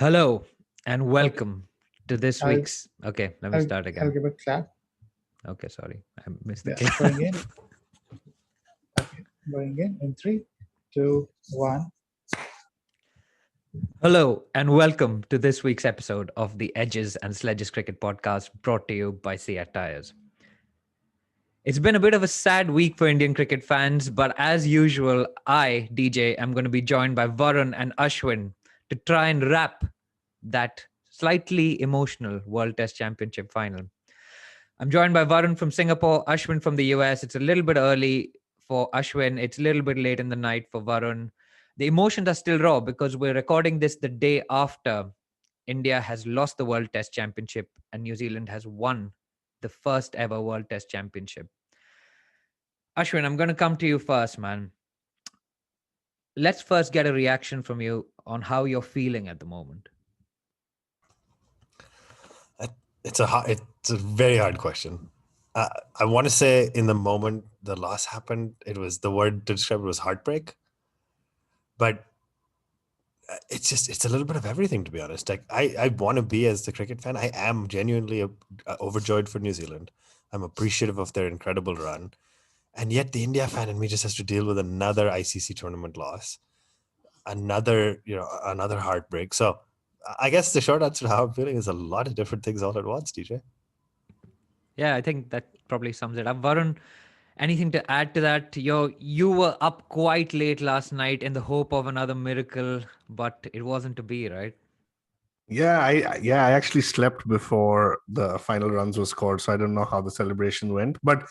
Hello and Okay, welcome to this I'll week's. Okay, let me I'll start I'll again. give a clap. Okay, sorry, I missed the Yeah, clap. going in. Okay, going in three, two, one. Hello and welcome to this week's episode of the Edges and Sledges Cricket Podcast brought to you by Seat Tires. It's been a bit of a sad week for Indian cricket fans, but as usual, I, DJ, am going to be joined by Varun and Ashwin to try and wrap that slightly emotional World Test Championship final. I'm joined by Varun from Singapore, Ashwin from the US. It's a little bit early for Ashwin. It's a little bit late in the night for Varun. The emotions are still raw because we're recording this the day after India has lost the World Test Championship and New Zealand has won the first ever World Test Championship. Ashwin, I'm going to come to you first, man. Let's first get a reaction from you on how you're feeling at the moment. It's a very hard question. I want to say in the moment the loss happened, it was the word to describe it was heartbreak. But it's a little bit of everything, to be honest. Like I want to be, as the cricket fan, I am genuinely overjoyed for New Zealand. I'm appreciative of their incredible run, and yet the India fan in me just has to deal with another ICC tournament loss, another heartbreak. So I guess the short answer to how I'm feeling is a lot of different things all at once, DJ. Yeah, I think that probably sums it up. Varun, anything to add to that? You were up quite late last night in the hope of another miracle, but it wasn't to be, right? I actually slept before the final runs were scored, so I don't know how the celebration went. But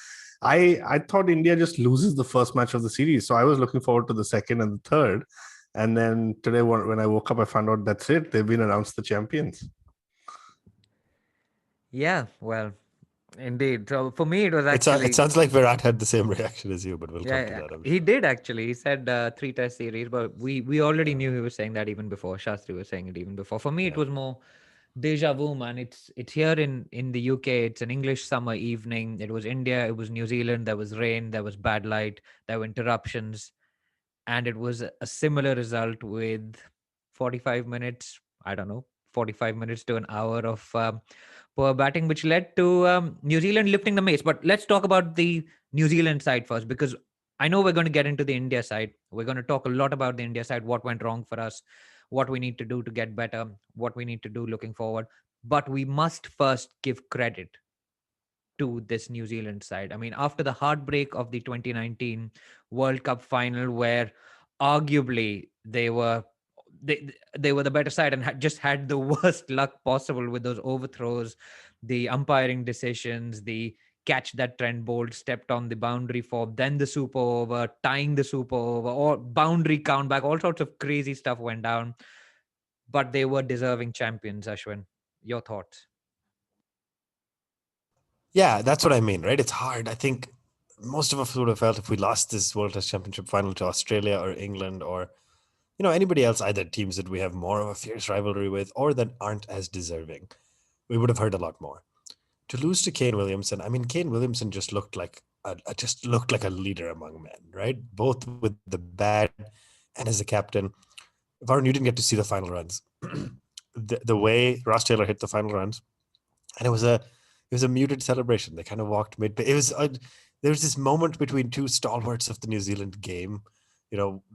I thought India just loses the first match of the series, so I was looking forward to the second and the third. And then today, when I woke up, I found out that's it. They've been announced the champions. Yeah, well, indeed. So for me, it was It actually sounds like Virat had the same reaction as you, but we'll come to yeah, that, I'm he sure. did actually. He said three-test series, but we already knew he was saying that even before. Shastri was saying it even before. For me, it Yeah. was more deja vu, man. It's here in the UK. It's an English summer evening. It was India. It was New Zealand. There was rain. There was bad light. There were interruptions, and it was a similar result with 45 minutes. I don't know, 45 minutes to an hour of poor batting, which led to New Zealand lifting the mace. But let's talk about the New Zealand side first, because I know we're going to get into the India side. We're going to talk a lot about the India side, what went wrong for us, what we need to do to get better, what we need to do looking forward. But we must first give credit to this New Zealand side. I mean, after the heartbreak of the 2019 World Cup final, where arguably they were the better side and just had the worst luck possible with those overthrows, the umpiring decisions, the catch that Trent Bolt stepped on the boundary for, then the super over, tying the super over, or boundary count back, all sorts of crazy stuff went down. But they were deserving champions, Ashwin. Your thoughts? Yeah, that's what I mean, right? It's hard. I think most of us would have felt if we lost this World Test Championship final to Australia or England or anybody else, either teams that we have more of a fierce rivalry with or that aren't as deserving, we would have heard a lot more. To lose to Kane Williamson, I mean, Kane Williamson just looked like a leader among men, right? Both with the bat and as a captain. Varun, you didn't get to see the final runs. The way Ross Taylor hit the final runs, and it was a muted celebration. They kind of walked mid. There was this moment between two stalwarts of the New Zealand game.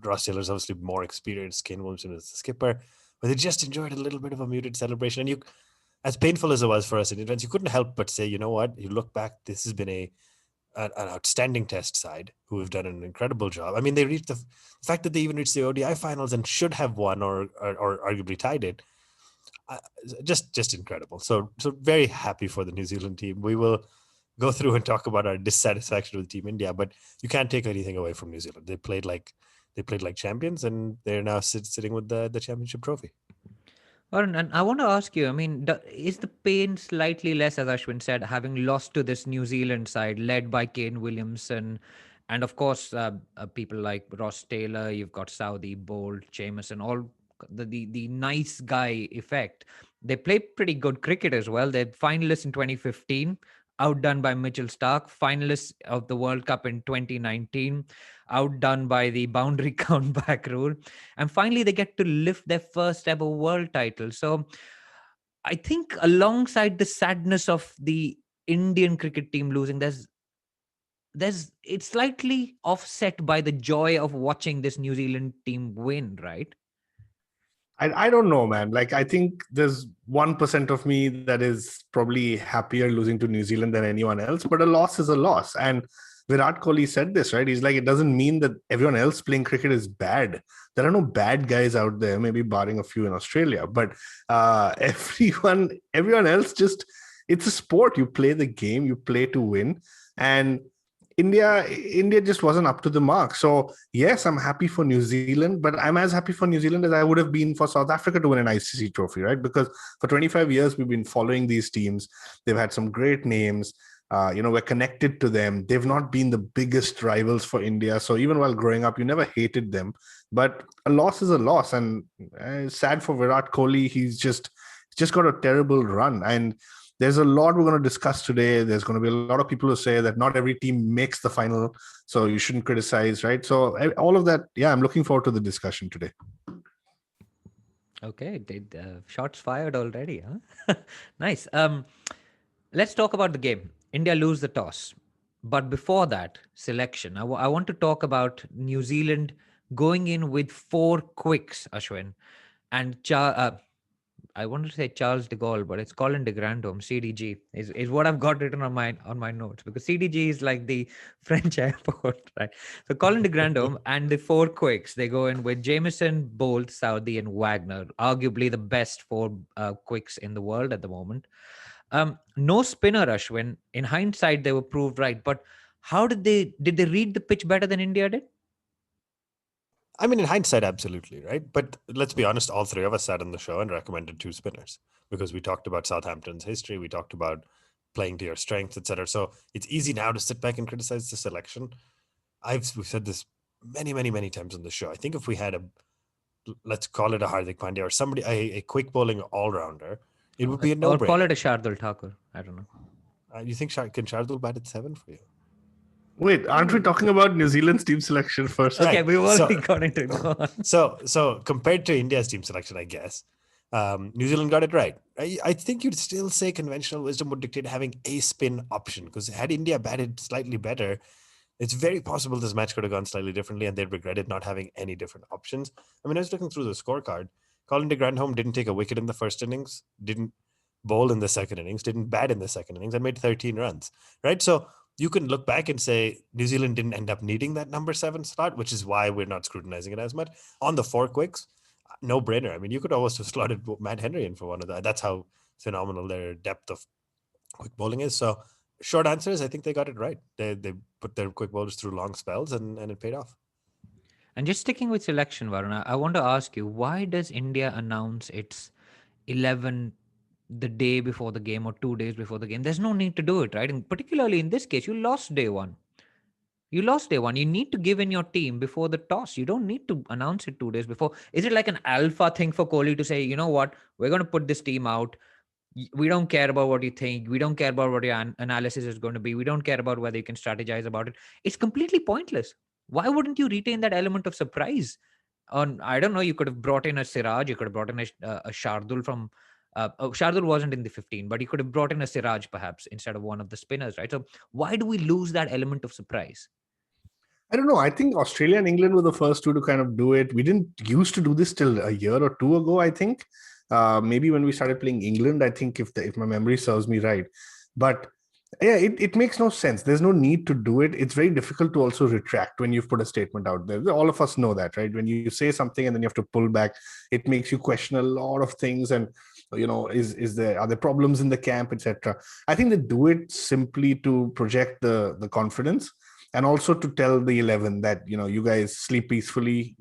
Ross Taylor's obviously more experienced. Kane Williamson is the skipper, but they just enjoyed a little bit of a muted celebration. And as painful as it was for us in advance, you couldn't help but say, you know what? You look back, this has been an outstanding test side who have done an incredible job. I mean, they reached the fact that they even reached the ODI finals and should have won or arguably tied it. Uh, just incredible. So very happy for the New Zealand team. We will go through and talk about our dissatisfaction with Team India, but you can't take anything away from New Zealand. They played like champions, and they're now sitting with the championship trophy. Varun, and I want to ask you, I mean, is the pain slightly less, as Ashwin said, having lost to this New Zealand side led by Kane Williamson, and of course, people like Ross Taylor, you've got Saudi, Bolt, Jamieson, all the nice guy effect. They play pretty good cricket as well. They're finalists in 2015. outdone by Mitchell Stark, finalists of the World Cup in 2019, outdone by the boundary count back rule. And finally, they get to lift their first ever world title. So I think alongside the sadness of the Indian cricket team losing, it's slightly offset by the joy of watching this New Zealand team win, right? I don't know, man. Like, I think there's 1% of me that is probably happier losing to New Zealand than anyone else, but a loss is a loss. And Virat Kohli said this, right? He's like, it doesn't mean that everyone else playing cricket is bad. There are no bad guys out there, maybe barring a few in Australia, but everyone else just, it's a sport. You play the game, you play to win. And India just wasn't up to the mark. So yes, I'm happy for New Zealand, but I'm as happy for New Zealand as I would have been for South Africa to win an ICC trophy, right? Because for 25 years, we've been following these teams. They've had some great names. We're connected to them. They've not been the biggest rivals for India. So even while growing up, you never hated them. But a loss is a loss. And sad for Virat Kohli. He's just got a terrible run. And there's a lot we're going to discuss today. There's going to be a lot of people who say that not every team makes the final, so you shouldn't criticize, right? So all of that, yeah, I'm looking forward to the discussion today. Okay, shots fired already, huh? Nice. Let's talk about the game. India lose the toss. But before that, selection. I want to talk about New Zealand going in with 4 quicks, Ashwin. And I wanted to say Charles de Gaulle, but it's Colin de Grandhomme, CDG, is what I've got written on my notes, because CDG is like the French airport, right? So Colin de Grandhomme and the 4 quicks, they go in with Jamieson, Bolt, Southee, and Wagner, arguably the best 4 quicks in the world at the moment. No spinner, Ashwin. In hindsight, they were proved right, but how did they read the pitch better than India did? I mean, in hindsight, absolutely, right? But let's be honest, all 3 of us sat on the show and recommended 2 spinners because we talked about Southampton's history, we talked about playing to your strengths, etc. So it's easy now to sit back and criticize the selection. We've said this many, many, many times on the show. I think if we had let's call it a Hardik Pandya or somebody, a quick bowling all-rounder, it would be a no-brainer. Or call it a Shardul Thakur. I don't know. You think can Shardul bat at 7 for you? Wait, aren't we talking about New Zealand's team selection first? Okay, we've already got into it. So compared to India's team selection, I guess, New Zealand got it right. I think you'd still say conventional wisdom would dictate having a spin option, because had India batted slightly better, it's very possible this match could have gone slightly differently and they'd regretted not having any different options. I mean, I was looking through the scorecard. Colin de Grandhomme didn't take a wicket in the first innings, didn't bowl in the second innings, didn't bat in the second innings, and made 13 runs, right? So you can look back and say New Zealand didn't end up needing that number 7 slot, which is why we're not scrutinizing it as much. On the 4 quicks, no brainer. I mean, you could almost have slotted Matt Henry in for one of that. That's how phenomenal their depth of quick bowling is. So short answer is I think they got it right. They put their quick bowlers through long spells and it paid off. And just sticking with selection, Varun, I want to ask you, why does India announce its 11 the day before the game or 2 days before the game? There's no need to do it, right? And particularly in this case, you lost day one. You need to give in your team before the toss. You don't need to announce it 2 days before. Is it like an alpha thing for Kohli to say, you know what, we're going to put this team out. We don't care about what you think. We don't care about what your analysis is going to be. We don't care about whether you can strategize about it. It's completely pointless. Why wouldn't you retain that element of surprise? I don't know, you could have brought in a Siraj, you could have brought in a Shardul from Shardul wasn't in the 15, but he could have brought in a Siraj perhaps instead of one of the spinners, right? So why do we lose that element of surprise? I don't know. I think Australia and England were the first 2 to kind of do it. We didn't used to do this till a year or 2 ago, I think. Maybe when we started playing England, I think if my memory serves me right. But yeah, it makes no sense. There's no need to do it. It's very difficult to also retract when you've put a statement out there. All of us know that, right? When you say something and then you have to pull back, it makes you question a lot of things. And are there problems in the camp, etc. I think they do it simply to project the confidence. And also to tell the 11 that, you guys sleep peacefully,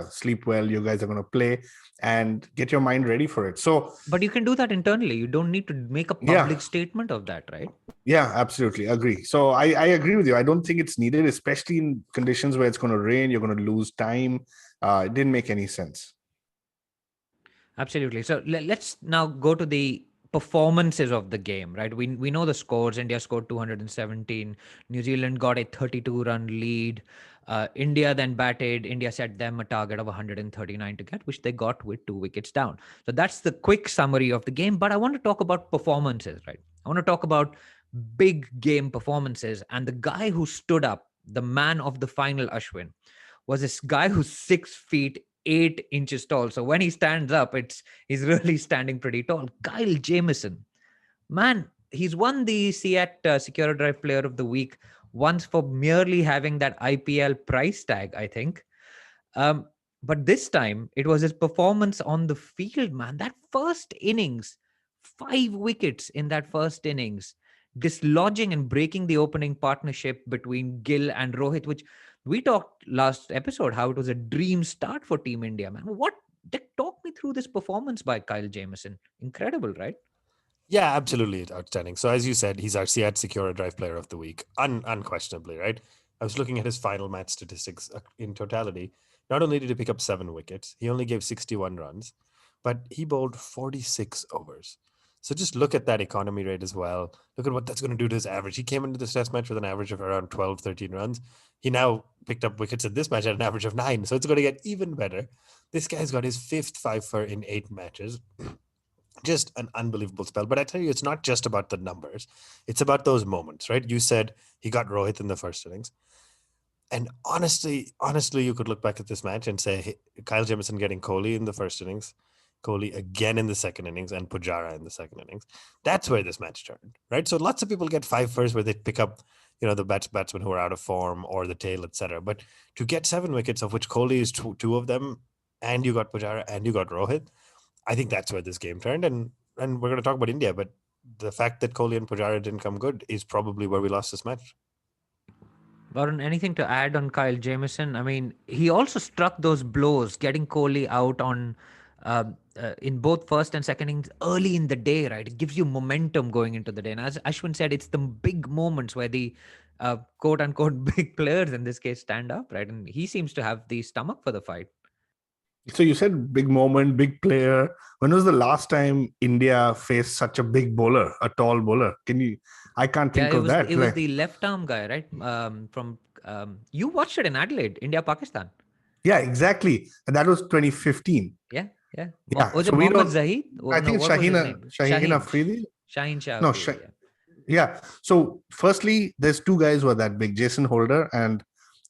sleep well, you guys are going to play and get your mind ready for it. So, but you can do that internally. You don't need to make a public statement of that, right? Yeah, absolutely. Agree. So I agree with you. I don't think it's needed, especially in conditions where it's going to rain, you're going to lose time. It didn't make any sense. Absolutely. So let's now go to the performances of the game, right? We know the scores. India scored 217. New Zealand got a 32-run lead. India then batted. India set them a target of 139 to get, which they got with 2 wickets down. So that's the quick summary of the game. But I want to talk about performances, right? I want to talk about big game performances. And the guy who stood up, the man of the final, Ashwin, was this guy who's 6 feet 8 inches tall. So when he stands up, he's really standing pretty tall. Kyle Jamieson, man, he's won the Seat Secure Drive Player of the Week once for merely having that IPL price tag, I think. Um, but this time it was his performance on the field, man. That first innings, 5 wickets in that first innings, dislodging and breaking the opening partnership between Gill and Rohit, which we talked last episode how it was a dream start for Team India, man. Talk me through this performance by Kyle Jamieson. Incredible, right? Yeah, absolutely outstanding. So as you said, he's our Seat Secure Drive Player of the Week, unquestionably, right? I was looking at his final match statistics in totality. Not only did he pick up 7 wickets, he only gave 61 runs, but he bowled 46 overs. So just look at that economy rate as well. Look at what that's going to do to his average. He came into this test match with an average of around 12, 13 runs. He now picked up wickets in this match at an average of 9. So it's going to get even better. This guy's got his 5th 5-fer in 8 matches. Just an unbelievable spell. But I tell you, it's not just about the numbers. It's about those moments, right? You said he got Rohit in the first innings. And honestly, you could look back at this match and say, hey, Kyle Jamieson getting Kohli in the first innings, Kohli again in the second innings, and Pujara in the second innings. That's where this match turned, right? So lots of people get 5-fers where they pick up, the batsmen who are out of form or the tail, etc. But to get 7 wickets, of which Kohli is two of them, and you got Pujara and you got Rohit, I think that's where this game turned. And we're going to talk about India, but the fact that Kohli and Pujara didn't come good is probably where we lost this match. Varun, anything to add on Kyle Jamieson? I mean, he also struck those blows, getting Kohli out on in both first and second innings early in the day, right? It gives you momentum going into the day. And as Ashwin said, it's the big moments where the quote unquote big players in this case stand up, right? And he seems to have the stomach for the fight. So you said big moment, big player. When was the last time India faced such a big bowler, a tall bowler? I can't think of that. It was the left arm guy, right? You watched it in Adelaide, India, Pakistan. Yeah, exactly. And that was 2015. Yeah. So Was it we Mohammad don't. Zahid? I think it's Shaheen Afridi. Shaheen Shah. No, Afridi, yeah. So firstly, there's 2 guys who are that big, Jason Holder and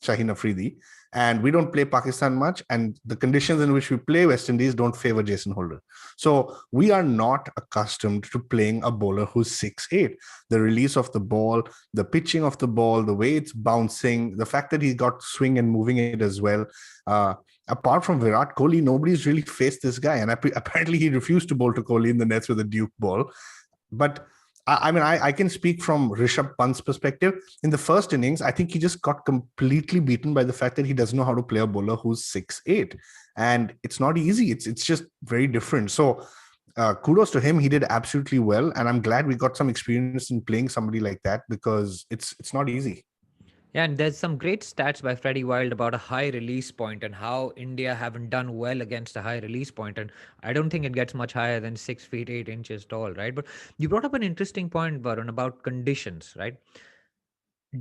Shaheen Afridi. And we don't play Pakistan much. And the conditions in which we play West Indies don't favor Jason Holder. So we are not accustomed to playing a bowler who's 6'8". The release of the ball, the pitching of the ball, the way it's bouncing, the fact that he got swing and moving it as well. Apart from Virat Kohli, nobody's really faced this guy. And apparently he refused to bowl to Kohli in the nets with a Duke ball. But I can speak from Rishabh Pant's perspective. In the first innings, I think he just got completely beaten by the fact that he doesn't know how to play a bowler who's 6'8". And it's not easy. It's just very different. So kudos to him. He did absolutely well. And I'm glad we got some experience in playing somebody like that because it's not easy. Yeah, and there's some great stats by Freddie Wild about a high release point and how India haven't done well against a high release point. And I don't think it gets much higher than 6 feet 8 inches tall, right? But you brought up an interesting point, Varun, about conditions, right?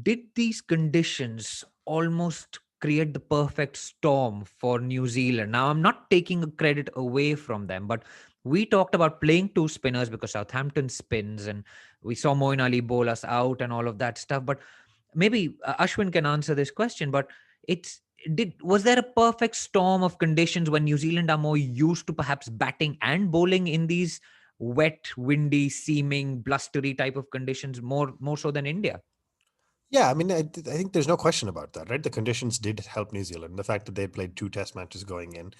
Did these conditions almost create the perfect storm for New Zealand? Now, I'm not taking credit away from them, but we talked about playing 2 spinners because Southampton spins and we saw Moeen Ali bowl us out and all of that stuff. But maybe Ashwin can answer this question, but was there a perfect storm of conditions when New Zealand are more used to perhaps batting and bowling in these wet, windy, seeming, blustery type of conditions more so than India? Yeah, I mean, I think there's no question about that, right? The conditions did help New Zealand. The fact that they played 2 test matches going in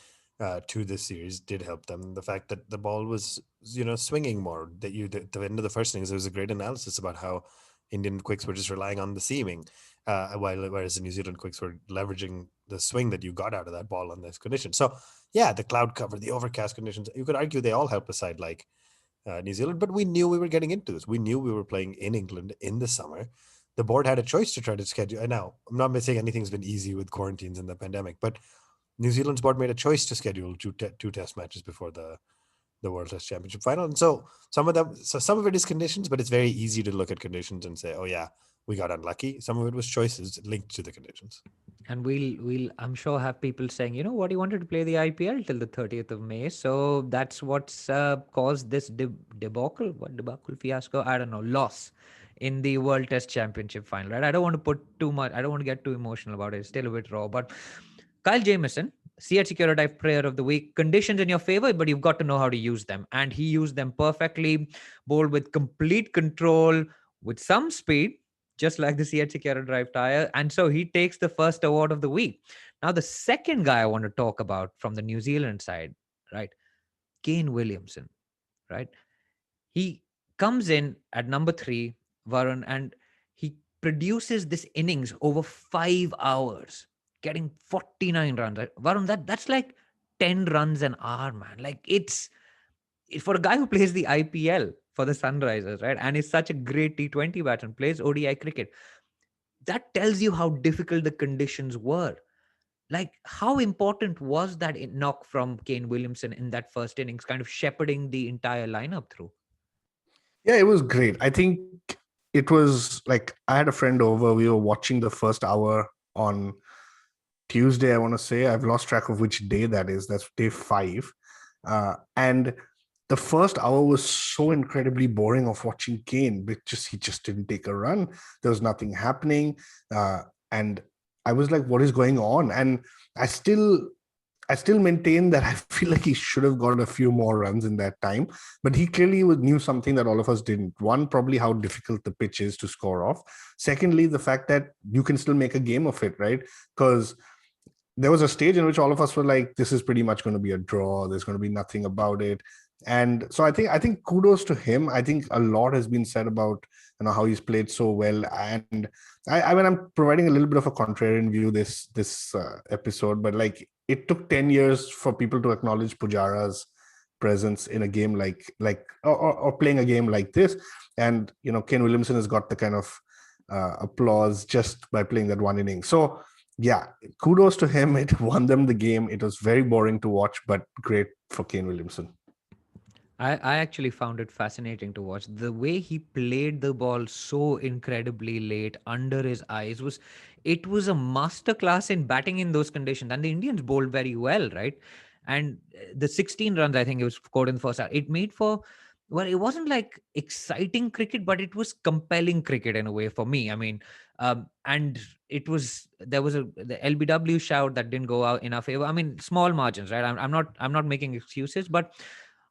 to this series did help them. The fact that the ball was, swinging more, at the end of the first innings, there was a great analysis about how Indian quicks were just relying on the seaming, whereas the New Zealand quicks were leveraging the swing that you got out of that ball on this condition. So, yeah, the cloud cover, the overcast conditions, you could argue they all help a side like New Zealand, but we knew we were getting into this. We knew we were playing in England in the summer. The board had a choice to try to schedule. And now, I'm not saying anything's been easy with quarantines and the pandemic, but New Zealand's board made a choice to schedule two test matches before the the World Test Championship final. And so some of it is conditions, but it's very easy to look at conditions and say, oh yeah, we got unlucky. Some of it was choices linked to the conditions. And we'll I'm sure have people saying, what, he wanted to play the IPL till the 30th of May. So that's what's caused this debacle, fiasco, I don't know, loss in the World Test Championship final, right? I don't want to put too much, I don't want to get too emotional about it. It's still a bit raw. But Kyle Jamieson, CH Security Player of the Week, conditions in your favor, but you've got to know how to use them. And he used them perfectly, bowled with complete control, with some speed, just like the CH Security Drive tire. And so he takes the first award of the week. Now, the second guy I want to talk about from the New Zealand side, right? Kane Williamson, right? He comes in at number 3, Varun, and he produces this innings over 5 hours, getting 49 runs. Varun, that's like 10 runs an hour, man. Like it's for a guy who plays the IPL for the Sunrisers, right? And is such a great T20 batsman, plays ODI cricket. That tells you how difficult the conditions were. Like, how important was that knock from Kane Williamson in that first innings, kind of shepherding the entire lineup through? Yeah, it was great. I think it was like I had a friend over. We were watching the first hour on Tuesday, I want to say. I've lost track of which day that is. That's day 5. And the first hour was so incredibly boring of watching Kane. He just didn't take a run. There was nothing happening. And I was like, what is going on? And I still maintain that I feel like he should have got a few more runs in that time, but he clearly knew something that all of us didn't. One, probably how difficult the pitch is to score off. Secondly, the fact that you can still make a game of it, right? Because there was a stage in which all of us were like, this is pretty much going to be a draw. There's going to be nothing about it. And so I think kudos to him. I think a lot has been said about how he's played so well. And I mean, I'm providing a little bit of a contrarian view this episode, but like it took 10 years for people to acknowledge Pujara's presence in a game or playing a game like this. And Kane Williamson has got the kind of applause just by playing that one inning. So yeah, kudos to him. It won them the game. It was very boring to watch, but great for Kane Williamson. I actually found it fascinating to watch. The way he played the ball so incredibly late under his eyes was a masterclass in batting in those conditions. And the Indians bowled very well, right? And the 16 runs, I think it was scored in the first half. It made for, well, it wasn't like exciting cricket, but it was compelling cricket in a way for me. I mean, and there was the LBW shout that didn't go out in our favor. I mean, small margins, right? I'm not making excuses, but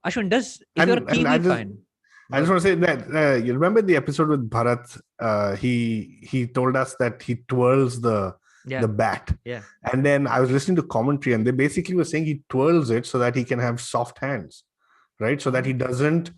Ashwin, if you're a Kiwi fan, I just want to say that you remember the episode with Bharat? He told us that he twirls the bat. Yeah. And then I was listening to commentary, and they basically were saying he twirls it so that he can have soft hands, right? So that he doesn't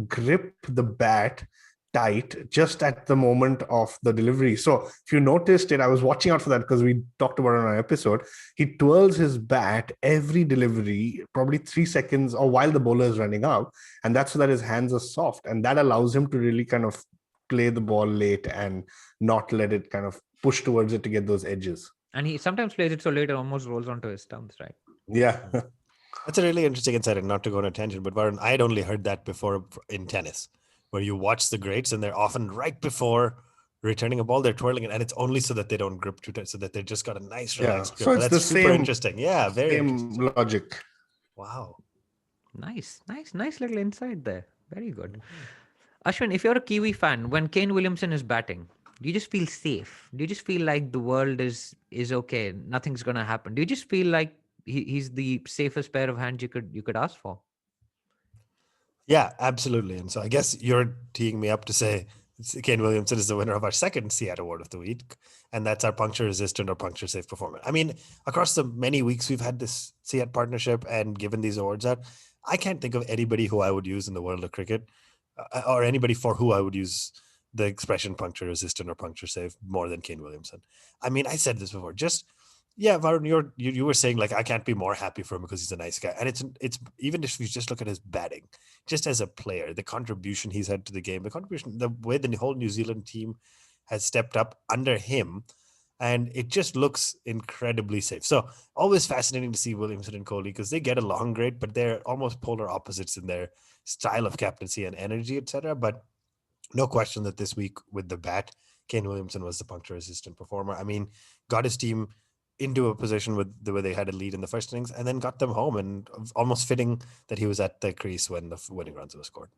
grip the bat tight just at the moment of the delivery. So if you noticed it, I was watching out for that because we talked about it on our episode. He twirls his bat every delivery, probably 3 seconds or while the bowler is running out. And that's so that his hands are soft. And that allows him to really kind of play the ball late and not let it kind of push towards it to get those edges. And he sometimes plays it so late it almost rolls onto his stumps, right? Yeah. That's a really interesting insight, and not to go on a tangent, but Varun, I had only heard that before in tennis, where you watch the greats and they're often right before returning a ball, they're twirling it, and it's only so that they don't grip too tight, so that they just got a nice relaxed grip. So it's that's the super same, interesting. Yeah, very same interesting. logic. Wow. Nice little insight there. Very good. Ashwin, if you're a Kiwi fan, when Kane Williamson is batting, do you just feel safe? Do you just feel like the world is okay? Nothing's gonna happen. Do you just feel like he's the safest pair of hands you could ask for? Yeah, absolutely. And so I guess you're teeing me up to say Kane Williamson is the winner of our second CEAT Award of the week, and that's our puncture resistant or puncture safe performance. I mean, across the many weeks we've had this CEAT partnership and given these awards out, I can't think of anybody who I would use in the world of cricket or anybody for who I would use the expression puncture resistant or puncture safe more than Kane Williamson. I mean, I said this before, Varun, you were saying like I can't be more happy for him because he's a nice guy, and it's even if you just look at his batting, just as a player, the contribution he's had to the game, the way the whole New Zealand team has stepped up under him. And it just looks incredibly safe. So always fascinating to see Williamson and Kohli because they get along great, but they're almost polar opposites in their style of captaincy and energy, etc. But no question that this week with the bat, Kane Williamson was the puncture-resistant performer. I mean, got his team into a position with the way they had a lead in the first innings and then got them home, and almost fitting that he was at the crease when the winning runs were scored.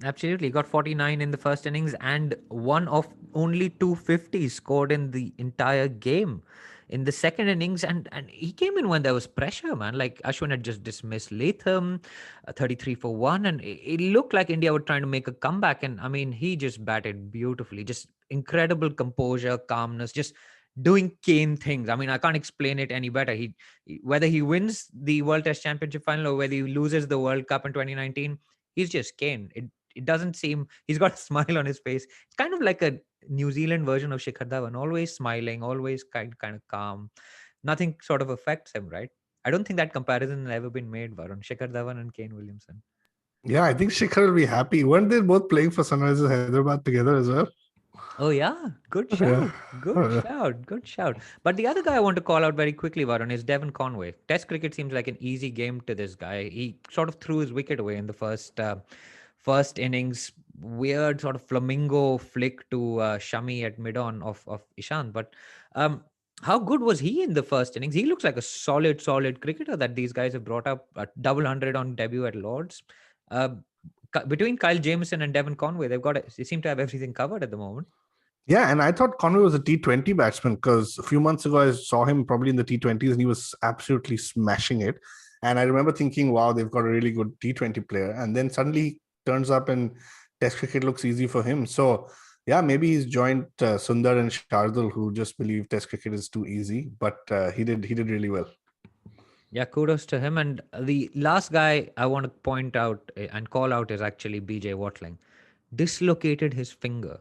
Absolutely. Got 49 in the first innings and one of only 250 scored in the entire game in the second innings. And he came in when there was pressure, man. Like Ashwin had just dismissed Latham, 33 for 1. And it looked like India were trying to make a comeback. And I mean, he just batted beautifully. Just incredible composure, calmness, just doing Kane things. I mean, I can't explain it any better. Whether he wins the World Test Championship final or whether he loses the World Cup in 2019, he's just Kane. It doesn't seem he's got a smile on his face. It's kind of like a New Zealand version of Shikhar Dhawan, always smiling, always kind of calm. Nothing sort of affects him, right? I don't think that comparison has ever been made, Varun. Shikhar Dhawan and Kane Williamson. Yeah, I think Shikhar will be happy. Weren't they both playing for Sunrisers Hyderabad together as well? Oh yeah, good Yeah. shout, good shout. But the other guy I want to call out very quickly, Varun, is Devon Conway. Test cricket seems like an easy game to this guy. He sort of threw his wicket away in the first innings. Weird sort of flamingo flick to Shami at mid-on of Ishant. But how good was he in the first innings? He looks like a solid cricketer that these guys have brought up. A double hundred on debut at Lords. Between Kyle Jamieson and Devon Conway, they seem to have everything covered at the moment. Yeah, and I thought Conway was a T20 batsman because a few months ago I saw him probably in the T20s and he was absolutely smashing it. And I remember thinking, wow, they've got a really good T20 player. And then suddenly he turns up and Test cricket looks easy for him. So yeah, maybe he's joined Sundar and Shardul, who just believe Test cricket is too easy. But he did really well. Yeah, kudos to him. And the last guy I want to point out and call out is actually BJ Watling. Dislocated his finger,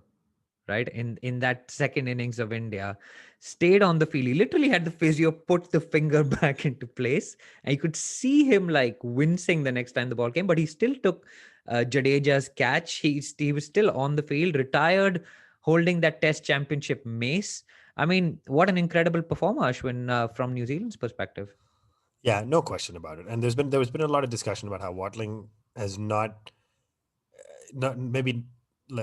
right? In that second innings of India, stayed on the field. He literally had the physio put the finger back into place. And you could see him like wincing the next time the ball came, but he still took Jadeja's catch. He was still on the field, retired, holding that Test Championship mace. I mean, what an incredible performer, Ashwin, from New Zealand's perspective. Yeah, no question about it. And there's been a lot of discussion about how Watling has not maybe,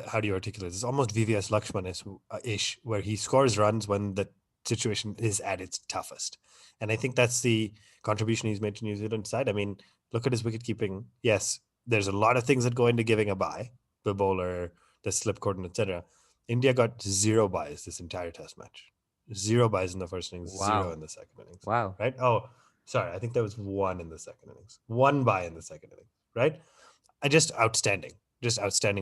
how do you articulate this? It's almost VVS Lakshman-ish, where he scores runs when the situation is at its toughest. And I think that's the contribution he's made to New Zealand side. I mean, look at his wicket keeping. Yes, there's a lot of things that go into giving a bye, the bowler, the slip cordon, etc. India got 0 byes this entire Test match. 0 byes in the first innings, Wow. 0 in the second innings. Wow. Right? Oh, sorry. I think there was 1 in the second innings. 1 bye in the second innings. Right? Just outstanding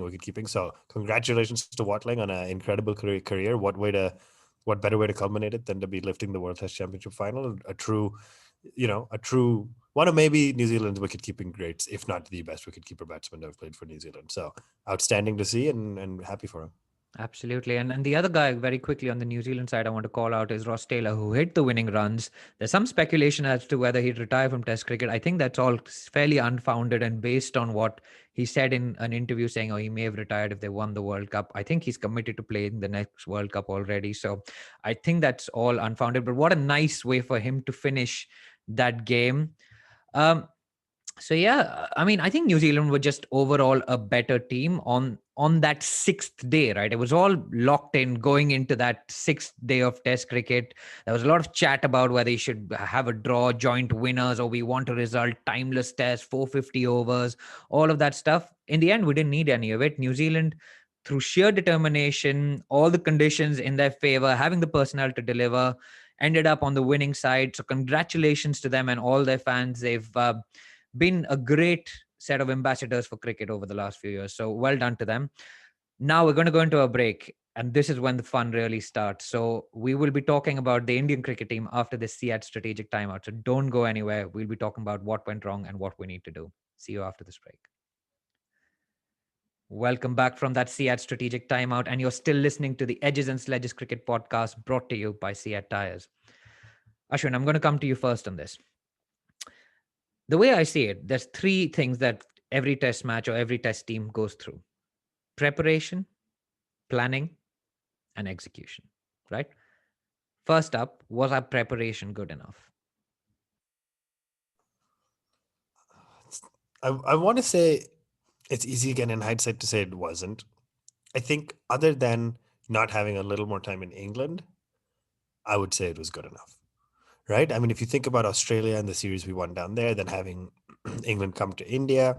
wicket keeping. So congratulations to Watling on an incredible career. What better way to culminate it than to be lifting the World Test Championship final? A true one of maybe New Zealand's wicket keeping greats, if not the best wicketkeeper batsman to have played for New Zealand. So outstanding to see and happy for him. Absolutely. And the other guy, very quickly on the New Zealand side, I want to call out is Ross Taylor, who hit the winning runs. There's some speculation as to whether he'd retire from Test cricket. I think that's all fairly unfounded and based on what he said in an interview saying, he may have retired if they won the World Cup. I think he's committed to playing the next World Cup already. So I think that's all unfounded. But what a nice way for him to finish that game. So yeah, I mean, I think New Zealand were just overall a better team on that 6th day, right? It was all locked in going into that 6th day of Test cricket. There was a lot of chat about whether you should have a draw, joint winners, or we want a result, timeless test, 450 overs, all of that stuff. In the end, we didn't need any of it. New Zealand, through sheer determination, all the conditions in their favor, having the personnel to deliver, ended up on the winning side. So congratulations to them and all their fans. They've been a great set of ambassadors for cricket over the last few years. So well done to them. Now we're going to go into a break, and this is when the fun really starts. So we will be talking about the Indian cricket team after the SEAT strategic timeout. So don't go anywhere. We'll be talking about what went wrong and what we need to do. See you after this break. Welcome back from that SEAT strategic timeout, and you're still listening to the Edges and Sledges Cricket Podcast brought to you by SEAT Tires. Ashwin, I'm going to come to you first on this. The way I see it, there's 3 things that every test match or every test team goes through: preparation, planning, and execution, right? First up, was our preparation good enough? I want to say it's easy again in hindsight to say it wasn't. I think other than not having a little more time in England, I would say it was good enough. Right? I mean, if you think about Australia and the series we won down there, then having England come to India,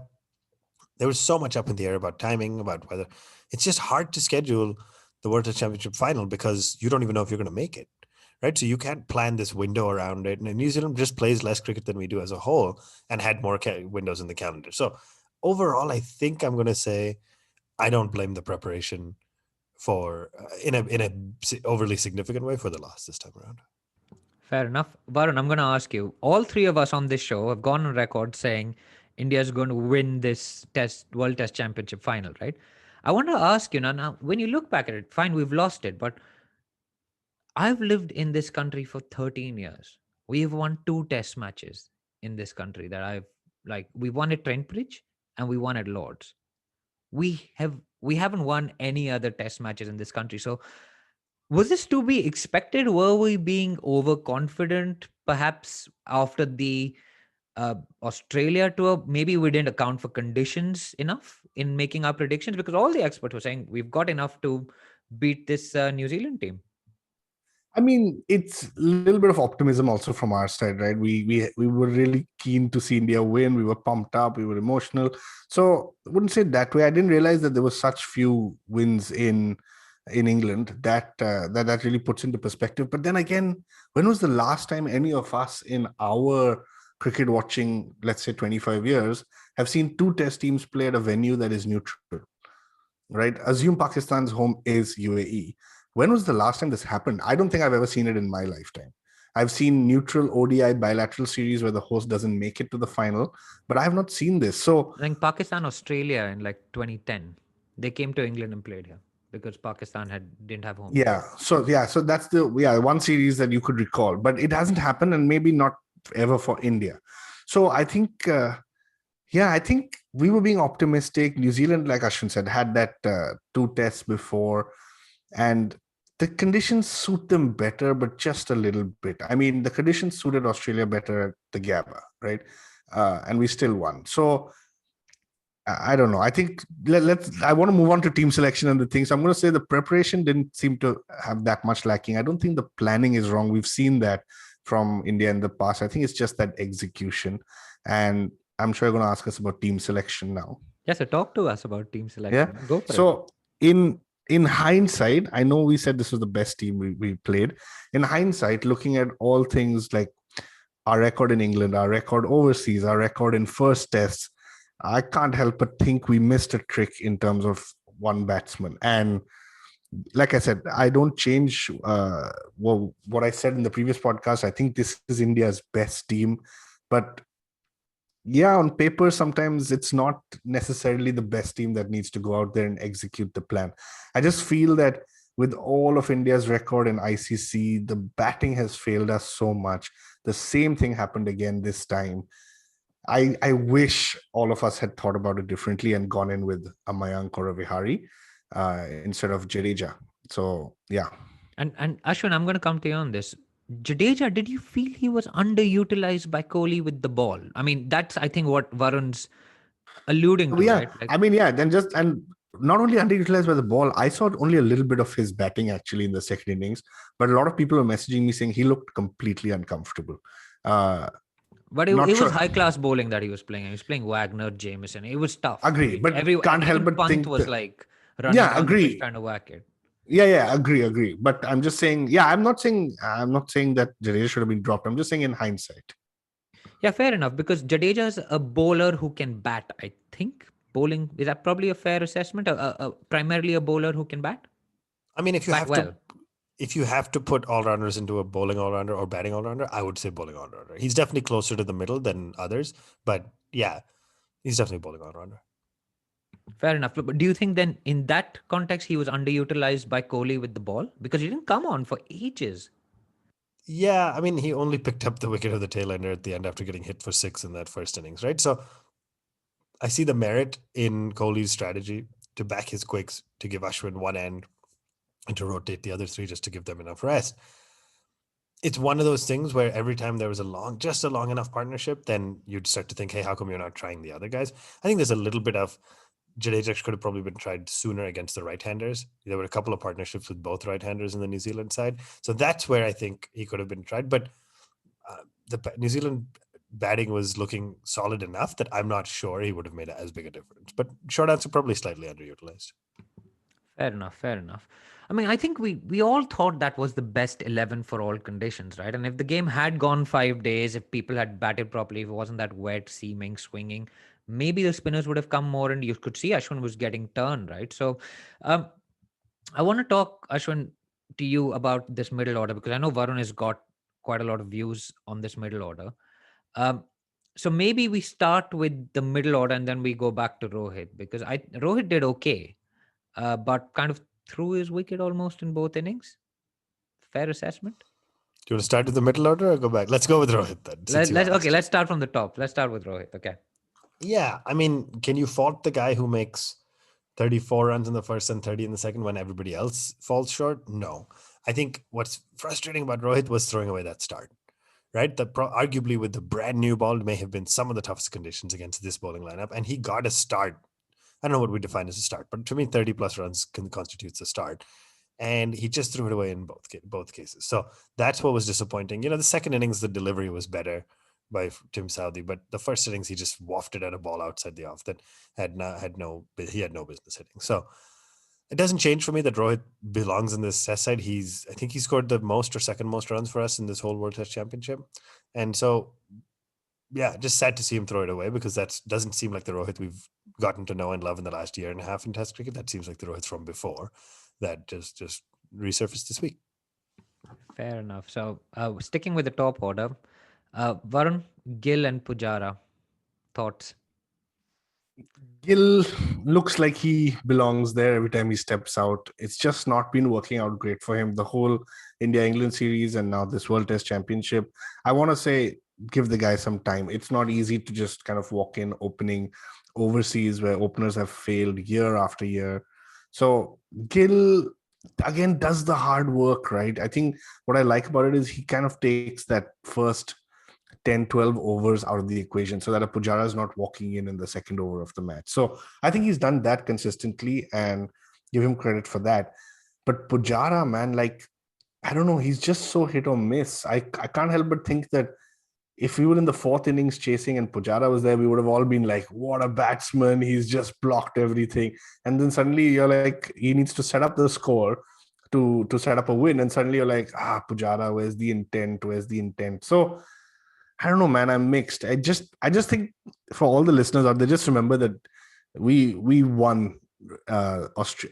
there was so much up in the air about timing, about whether it's just hard to schedule the World Test Championship final because you don't even know if you're going to make it. Right. So you can't plan this window around it. And New Zealand just plays less cricket than we do as a whole and had more windows in the calendar. So overall, I think I'm going to say I don't blame the preparation for in a overly significant way for the loss this time around. Fair enough. Varun, I'm going to ask you. All three of us on this show have gone on record saying India is going to win this World Test Championship final, right? I want to ask you now, when you look back at it, fine, we've lost it, but I've lived in this country for 13 years. We have won 2 test matches in this country that we won at Trent Bridge and we won at Lords. We haven't won any other test matches in this country. So was this to be expected? Were we being overconfident perhaps after the Australia tour? Maybe we didn't account for conditions enough in making our predictions, because all the experts were saying we've got enough to beat this New Zealand team. I mean, it's a little bit of optimism also from our side, right? We were really keen to see India win. We were pumped up. We were emotional. So I wouldn't say it that way. I didn't realize that there were such few wins in England that really puts into perspective. But then again, when was the last time any of us in our cricket watching, let's say 25 years, have seen 2 test teams play at a venue that is neutral, right? Assume Pakistan's home is UAE. When was the last time this happened? I don't think I've ever seen it in my lifetime. I've seen neutral ODI bilateral series where the host doesn't make it to the final, but I have not seen this. So I think Pakistan, Australia in like 2010, they came to England and played here because Pakistan didn't have home. so that's the one series that you could recall, but it hasn't happened, and maybe not ever for India. So I think I think we were being optimistic. New Zealand, like Ashwin said, had that 2 tests before, and the conditions suit them better, but just a little bit. I mean, the conditions suited Australia better at the Gabba, right? And we still won. So I don't know. I think I want to move on to team selection and the things. I'm going to say the preparation didn't seem to have that much lacking. I don't think the planning is wrong. We've seen that from India in the past. I think it's just that execution. And I'm sure you're going to ask us about team selection now. Yes, so talk to us about team selection. Yeah. Go for it. So in hindsight, I know we said this was the best team we played. In hindsight, looking at all things like our record in England, our record overseas, our record in first tests, I can't help but think we missed a trick in terms of one batsman. And like I said, I don't change what I said in the previous podcast. I think this is India's best team. But yeah, on paper, sometimes it's not necessarily the best team that needs to go out there and execute the plan. I just feel that with all of India's record in ICC, the batting has failed us so much. The same thing happened again this time. I wish all of us had thought about it differently and gone in with a Mayank or a Vihari instead of Jadeja. So, yeah. And Ashwin, I'm going to come to you on this. Jadeja, did you feel he was underutilized by Kohli with the ball? I mean, that's, I think, what Varun's alluding to, right? I mean, and not only underutilized by the ball, I saw only a little bit of his batting actually in the second innings, but a lot of people were messaging me saying he looked completely uncomfortable. But it was high-class bowling that he was playing. He was playing Wagner, Jamieson. It was tough. Agree, but can't help but Pant think was like running down the pitch trying to whack it. Yeah, agree. But I'm just saying, I'm not saying that Jadeja should have been dropped. I'm just saying in hindsight. Yeah, fair enough, because Jadeja is a bowler who can bat, I think. Bowling, is that probably a fair assessment? Primarily a bowler who can bat? I mean, if you have to put all-rounders into a bowling all-rounder or batting all-rounder, I would say bowling all-rounder. He's definitely closer to the middle than others, but yeah, he's definitely bowling all-rounder. Fair enough. But do you think then in that context, he was underutilized by Kohli with the ball? Because he didn't come on for ages. Yeah, I mean, he only picked up the wicket of the tail-ender at the end after getting hit for 6 in that first innings, right? So I see the merit in Kohli's strategy to back his quicks, to give Ashwin one end, and to rotate the other 3 just to give them enough rest. it's one of those things where every time there was just a long enough partnership, then you'd start to think, hey, how come you're not trying the other guys? I think there's a little bit of Jadeja could have probably been tried sooner against the right-handers. There were a couple of partnerships with both right-handers in the New Zealand side. So that's where I think he could have been tried. But the New Zealand batting was looking solid enough that I'm not sure he would have made as big a difference. But short answer, probably slightly underutilized. Fair enough. Fair enough. I mean, I think we all thought that was the best 11 for all conditions, right? And if the game had gone 5 days, if people had batted properly, if it wasn't that wet, seaming, swinging, maybe the spinners would have come more, and you could see Ashwin was getting turned, right? So, um, I want to talk, Ashwin, to you about this middle order, because I know Varun has got quite a lot of views on this middle order. Um, so maybe we start with the middle order and then we go back to Rohit, because Rohit did okay, but kind of threw his wicket almost in both innings. Fair assessment. Do you want to start with the middle order or go back? Let's go with Rohit then. Let's start from the top. Let's start with Rohit. Okay. Yeah, I mean, can you fault the guy who makes 34 runs in the first and 30 in the second when everybody else falls short? No. I think what's frustrating about Rohit was throwing away that start, right? Arguably with the brand new ball may have been some of the toughest conditions against this bowling lineup, and he got a start. I don't know what we define as a start, but to me, 30 plus runs constitutes a start. And he just threw it away in both cases. So that's what was disappointing. The second innings, the delivery was better by Tim Southee, but the first innings he just wafted at a ball outside the off that he had no business hitting. So it doesn't change for me that Rohit belongs in this Test side. I think he scored the most or second most runs for us in this whole World Test Championship, and so yeah, just sad to see him throw it away, because that doesn't seem like the Rohit we've gotten to know and love in the last year and a half in Test cricket. That seems like the Rohit from before that just resurfaced this week. Fair enough. So sticking with the top order, Varun, Gill and Pujara, thoughts? Gill looks like he belongs there every time he steps out. It's just not been working out great for him. The whole India-England series and now this World Test Championship. I want to say, give the guy some time. It's not easy to just kind of walk in opening overseas where openers have failed year after year. So Gill, again, does the hard work, right? I think what I like about it is he kind of takes that first 10, 12 overs out of the equation so that a Pujara is not walking in the second over of the match. So I think he's done that consistently and give him credit for that. But Pujara, man, like, I don't know, he's just so hit or miss. I can't help but think that if we were in the fourth innings chasing and Pujara was there, we would have all been like, what a batsman. He's just blocked everything. And then suddenly you're like, he needs to set up the score to set up a win. And suddenly you're like, Pujara, where's the intent? Where's the intent? So I don't know, man. I'm mixed. I just think for all the listeners out there, just remember that we won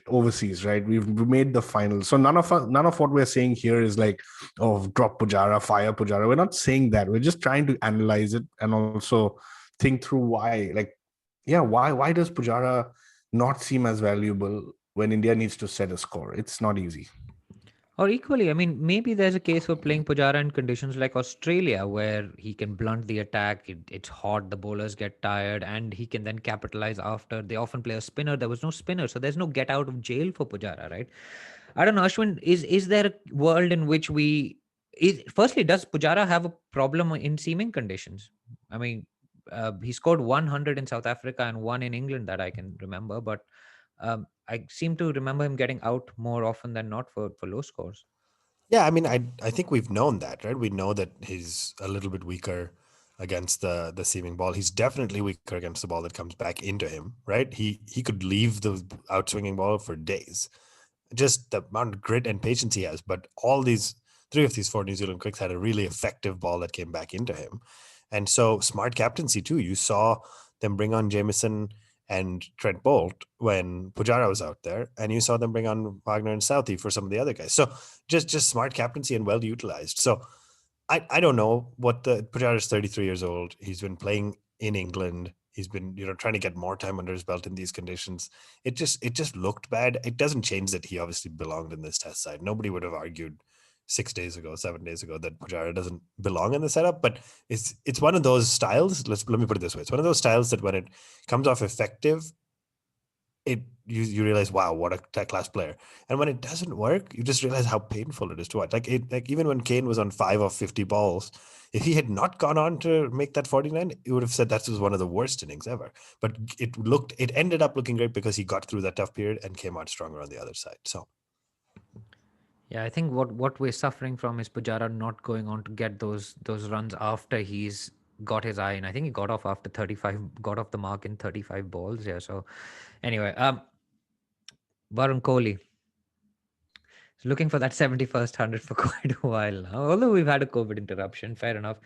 overseas, right? We made the final. So none of what we're saying here is like, oh, drop Pujara, fire Pujara. We're not saying that. We're just trying to analyze it and also think through why. Like, yeah, why does Pujara not seem as valuable when India needs to set a score? It's not easy. Or equally, I mean, maybe there's a case for playing Pujara in conditions like Australia, where he can blunt the attack. It's hot, the bowlers get tired, and he can then capitalize after. They often play a spinner. There was no spinner, so there's no get out of jail for Pujara, right? I don't know, Ashwin, is there a world in which firstly, does Pujara have a problem in seaming conditions? I mean, he scored 100 in South Africa and one in England that I can remember, but I seem to remember him getting out more often than not for low scores. Yeah, I mean, I think we've known that, right? We know that he's a little bit weaker against the seaming ball. He's definitely weaker against the ball that comes back into him, right? He could leave the outswinging ball for days. Just the amount of grit and patience he has. But three of these four New Zealand quicks had a really effective ball that came back into him. And so smart captaincy too. You saw them bring on Jamieson and Trent Bolt when Pujara was out there, and you saw them bring on Wagner and Southee for some of the other guys. So just smart captaincy and well utilized. So I don't know what Pujara is 33 years old. He's been playing in England. He's been trying to get more time under his belt in these conditions. It just looked bad. It doesn't change that he obviously belonged in this Test side. Nobody would have argued 7 days ago that Pujara doesn't belong in the setup, but it's one of those styles. Let me put it this way: it's one of those styles that when it comes off effective, you realize, wow, what a class player. And when it doesn't work, you just realize how painful it is to watch. Like even when Kane was on 5 of 50 balls, if he had not gone on to make that 49, you would have said that was one of the worst innings ever. But it ended up looking great because he got through that tough period and came out stronger on the other side. So Yeah, I think what we're suffering from is Pujara not going on to get those runs after he's got his eye in. I think he got off after 35, got off the mark in 35 balls. Yeah. So anyway, Varun Kohli is looking for that 71st 100 for quite a while now. Although we've had a COVID interruption, fair enough.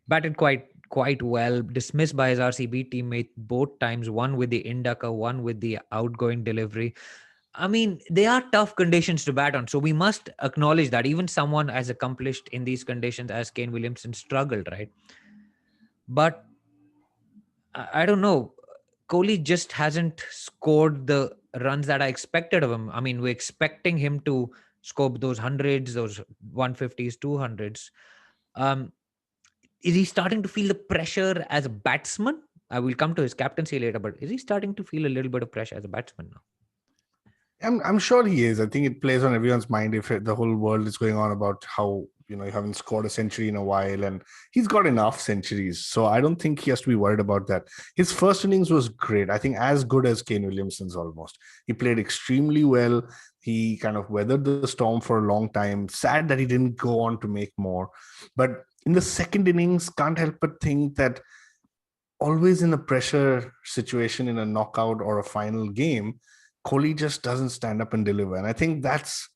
Batted quite well, dismissed by his RCB teammate both times, one with the inducker, one with the outgoing delivery. I mean, they are tough conditions to bat on. So we must acknowledge that even someone as accomplished in these conditions as Kane Williamson struggled, right? But I don't know. Kohli just hasn't scored the runs that I expected of him. I mean, we're expecting him to score those hundreds, those 150s, 200s. Is he starting to feel the pressure as a batsman? I will come to his captaincy later, but is he starting to feel a little bit of pressure as a batsman now? I'm sure he is. I think it plays on everyone's mind if the whole world is going on about how, you haven't scored a century in a while, and he's got enough centuries. So I don't think he has to be worried about that. His first innings was great. I think as good as Kane Williamson's almost. He played extremely well. He kind of weathered the storm for a long time. Sad that he didn't go on to make more. But in the second innings, can't help but think that always in a pressure situation in a knockout or a final game, Kohli just doesn't stand up and deliver. And I think that's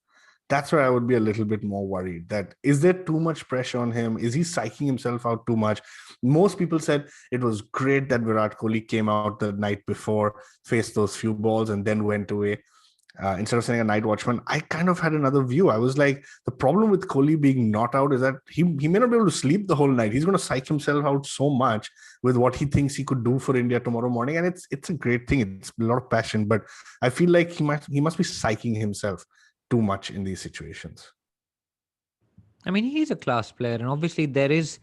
where I would be a little bit more worried. That is there too much pressure on him? Is he psyching himself out too much? Most people said it was great that Virat Kohli came out the night before, faced those few balls, and then went away. Instead of sending a night watchman, I kind of had another view. I was like, the problem with Kohli being not out is that he may not be able to sleep the whole night. He's going to psych himself out so much with what he thinks he could do for India tomorrow morning. And it's a great thing. It's a lot of passion, but I feel like he must be psyching himself too much in these situations. I mean, he's a class player, and obviously there is.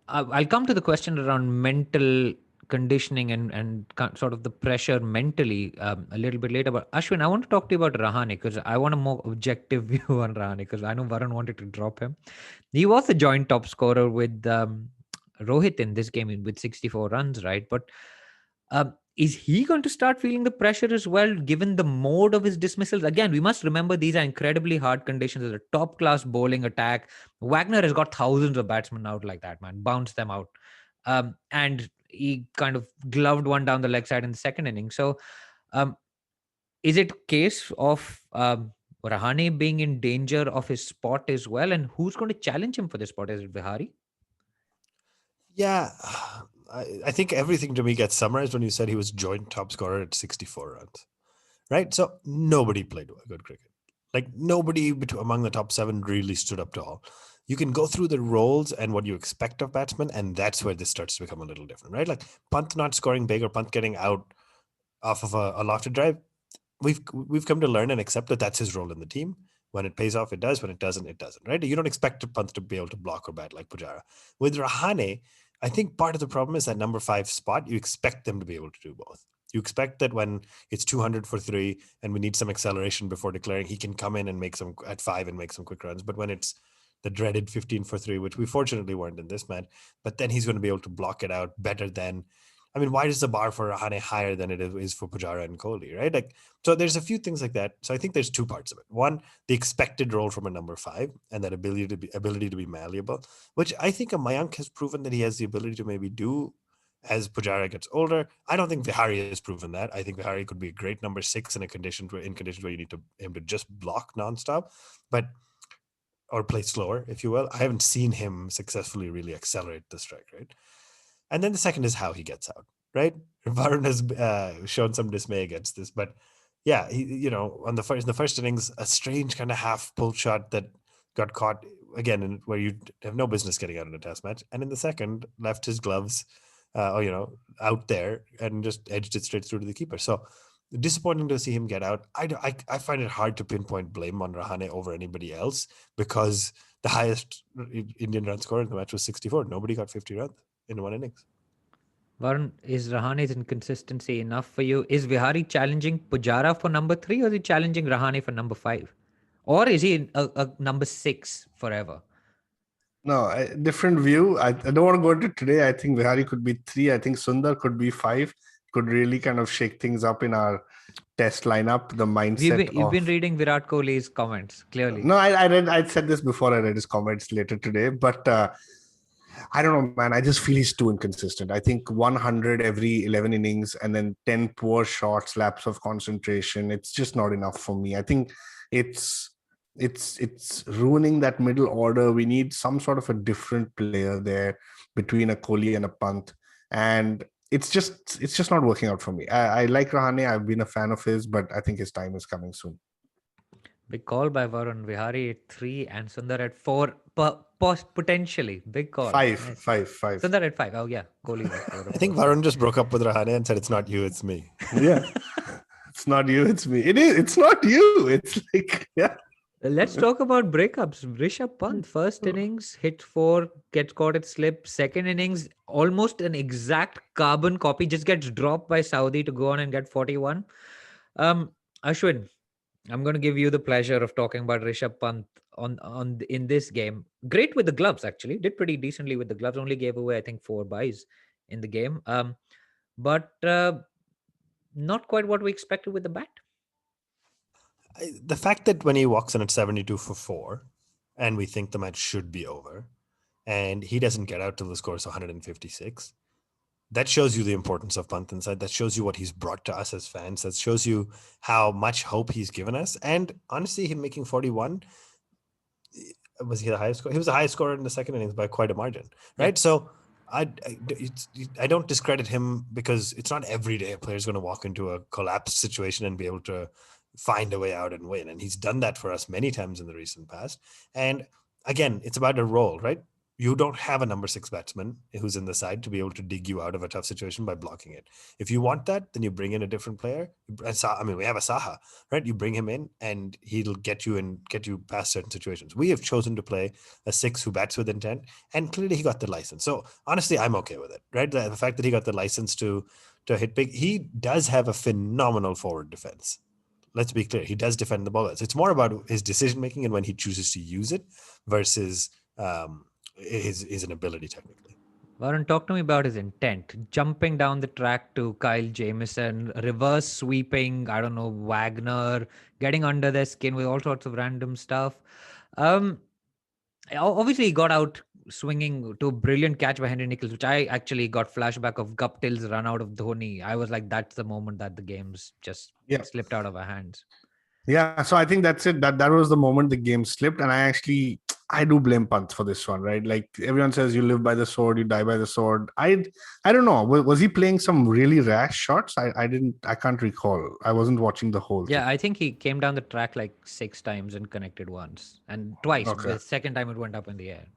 I'll come to the question around mental conditioning and sort of the pressure mentally a little bit later. But Ashwin, I want to talk to you about Rahane because I want a more objective view on Rahane because I know Varun wanted to drop him. He was the joint top scorer with Rohit in this game with 64 runs, right? But is he going to start feeling the pressure as well, given the mode of his dismissals? Again, we must remember these are incredibly hard conditions. There's a top-class bowling attack. Wagner has got thousands of batsmen out like that, man. Bounced them out. And he kind of gloved one down the leg side in the second inning. So is it a case of Rahane being in danger of his spot as well? And who's going to challenge him for the spot? Is it Vihari? yeah, I think everything to me gets summarized when you said he was joint top scorer at 64 runs, right? So nobody played good cricket. Like nobody among the top 7 really stood up to all. You can go through the roles and what you expect of batsmen, and that's where this starts to become a little different, right? Like Pant not scoring big or Pant getting out off of a lofted drive. We've come to learn and accept that that's his role in the team. When it pays off, it does. When it doesn't, it doesn't, right? You don't expect Pant to be able to block or bat like Pujara. With Rahane, I think part of the problem is that number 5 spot, you expect them to be able to do both. You expect that when it's 200 for 3 and we need some acceleration before declaring, he can come in and make some at 5 and make some quick runs. But when it's the dreaded 15 for 3, which we fortunately weren't in this match, but then he's going to be able to block it out better than. I mean, why is the bar for Rahane higher than it is for Pujara and Kohli, right? Like, so there's a few things like that. So I think there's 2 parts of it. One, the expected role from a number 5 and that ability to be malleable, which I think Mayank has proven that he has the ability to maybe do as Pujara gets older. I don't think Vihari has proven that. I think Vihari could be a great number 6 in conditions where you need him to just block nonstop, or play slower, if you will. I haven't seen him successfully really accelerate the strike rate. And then the second is how he gets out, right? Varun has shown some dismay against this, but yeah, he, in the first innings, a strange kind of half pull shot that got caught again, where you have no business getting out in a test match. And in the second, left his gloves, out there and just edged it straight through to the keeper. So disappointing to see him get out. I find it hard to pinpoint blame on Rahane over anybody else because the highest Indian run scorer in the match was 64. Nobody got 50 runs in one innings. Varun, is Rahane's inconsistency enough for you? Is Vihari challenging Pujara for number 3 or is he challenging Rahane for number 5? Or is he a number 6 forever? No, different view. I don't want to go into today. I think Vihari could be 3. I think Sundar could be 5. Could really kind of shake things up in our test lineup. The mindset You've been reading Virat Kohli's comments, clearly. No, I said this before. I read his comments later today, but I don't know, man. I just feel he's too inconsistent. I think 100 every 11 innings and then 10 poor shots, lapse of concentration. It's just not enough for me. I think it's ruining that middle order. We need some sort of a different player there between a Kohli and a Pant, and it's just not working out for me. I like Rahane. I've been a fan of his, but I think his time is coming soon. Big call by Varun. Vihari at 3 and Sundar at 4. Potentially. Big call. Five. Sundar at 5. Oh, yeah. Kohli was 4. I think Varun just broke up with Rahane and said, "It's not you, it's me." Yeah. It's not you, it's me. It is. It's not you. It's like, yeah. Let's talk about breakups. Rishabh Pant, first innings, hit 4, gets caught at slip. Second innings, almost an exact carbon copy, just gets dropped by Saudi to go on and get 41. Ashwin, I'm going to give you the pleasure of talking about Rishabh Pant in this game. Great with the gloves, actually. Did pretty decently with the gloves. Only gave away, I think, 4 byes in the game. But not quite what we expected with the bat. The fact that when he walks in at 72 for 4 and we think the match should be over and he doesn't get out till the score is 156, that shows you the importance of Pant inside. That shows you what he's brought to us as fans. That shows you how much hope he's given us. And honestly, him making 41, was he the highest scorer? He was the highest scorer in the second innings by quite a margin, right? Yeah. So I don't discredit him because it's not every day a player is going to walk into a collapsed situation and be able to find a way out and win. And he's done that for us many times in the recent past. And again, it's about a role, right? You don't have a number 6 batsman who's in the side to be able to dig you out of a tough situation by blocking it. If you want that, then you bring in a different player. I mean, we have a Saha, right? You bring him in and he'll get you past certain situations. We have chosen to play a 6 who bats with intent, and clearly he got the license. So honestly, I'm okay with it, right? The fact that he got the license to hit big, he does have a phenomenal forward defense. Let's be clear. He does defend the ball. So it's more about his decision-making and when he chooses to use it versus his inability technically. Varun, talk to me about his intent. Jumping down the track to Kyle Jamieson, reverse sweeping, I don't know, Wagner, getting under their skin with all sorts of random stuff. Obviously, he got out swinging to a brilliant catch by Henry Nicholls, which I actually got flashback of Guptill's run out of Dhoni. I was like, that's the moment that the game's just slipped out of our hands. Yeah, so I think that's it. That was the moment the game slipped, and I do blame Pant for this one, right? Like everyone says, you live by the sword, you die by the sword. I don't know. Was he playing some really rash shots? I can't recall. I wasn't watching the whole thing. I think he came down the track like 6 times and connected once and twice. Okay. The second time it went up in the air.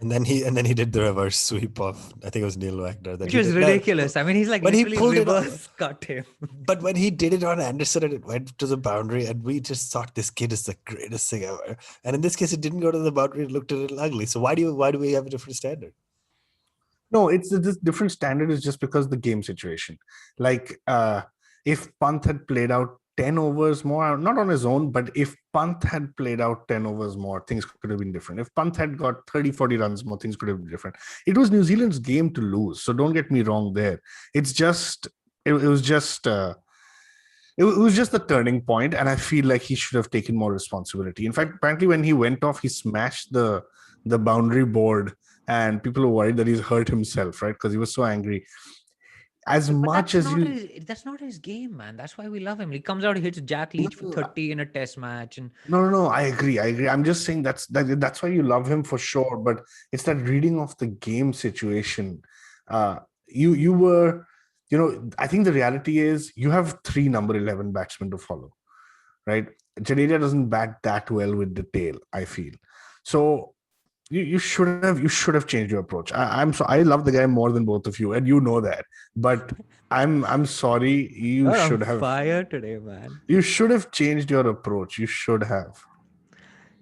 And then he did the reverse sweep of, I think it was Neil Wagner. Which was ridiculous. I mean, he's like, when he pulled reverse cut him. But when he did it on Anderson and it went to the boundary, and we just thought this kid is the greatest thing ever. And in this case, it didn't go to the boundary. It looked a little ugly. So why do we have a different standard? No, this different standard is just because the game situation. Like if Pant had played out 10 overs more, not on his own, but if Pant had played out 10 overs more, things could have been different. If Pant had got 30, 40 runs more, things could have been different. It was New Zealand's game to lose. So don't get me wrong there. It's just, it was just the turning point. And I feel like he should have taken more responsibility. In fact, apparently when he went off, he smashed the boundary board and people were worried that he's hurt himself, right? Because he was so angry. That's not his game, man. That's why we love him. He comes out, he hits Jack Leach for 30 in a test match. And No, I agree. I'm just saying that's why you love him for sure. But it's that reading of the game situation. You were, I think the reality is you have 3 number 11 batsmen to follow, right? Jadeja doesn't bat that well with the tail, I feel. So you should have changed your approach. I love the guy more than both of you, and you know that. But I'm sorry. You should have fire today, man. You should have changed your approach. You should have.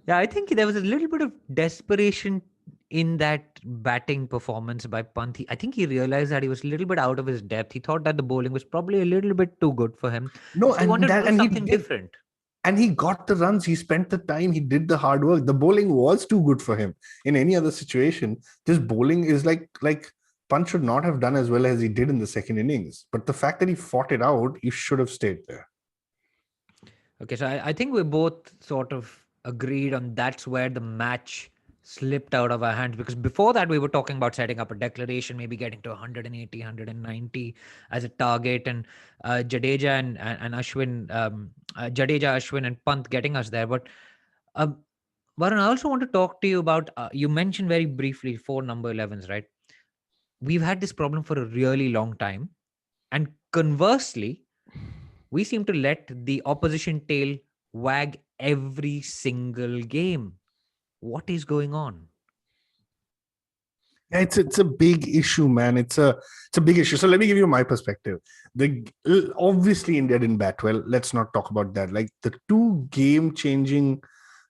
Yeah, I think there was a little bit of desperation in that batting performance by Pant, I think he realized that he was a little bit out of his depth. He thought that the bowling was probably a little bit too good for him. No, So he wanted to do and he something did. different. And he got the runs. He spent the time. He did the hard work. The bowling was too good for him. In any other situation, this bowling is like Pant should not have done as well as he did in the second innings. But the fact that he fought it out, he should have stayed there. Okay, so I think we both sort of agreed on that's where the match slipped out of our hands, because before that we were talking about setting up a declaration, maybe getting to 180, 190 as a target, and Jadeja and Ashwin, Jadeja, Ashwin and Pant getting us there. But Varun, I also want to talk to you about, you mentioned very briefly 4 number 11s, right? We've had this problem for a really long time. And conversely, we seem to let the opposition tail wag every single game. What is going on? Yeah, it's a big issue, man. It's a big issue. So let me give you my perspective. Obviously India didn't bat well. Let's not talk about that. Like the two game-changing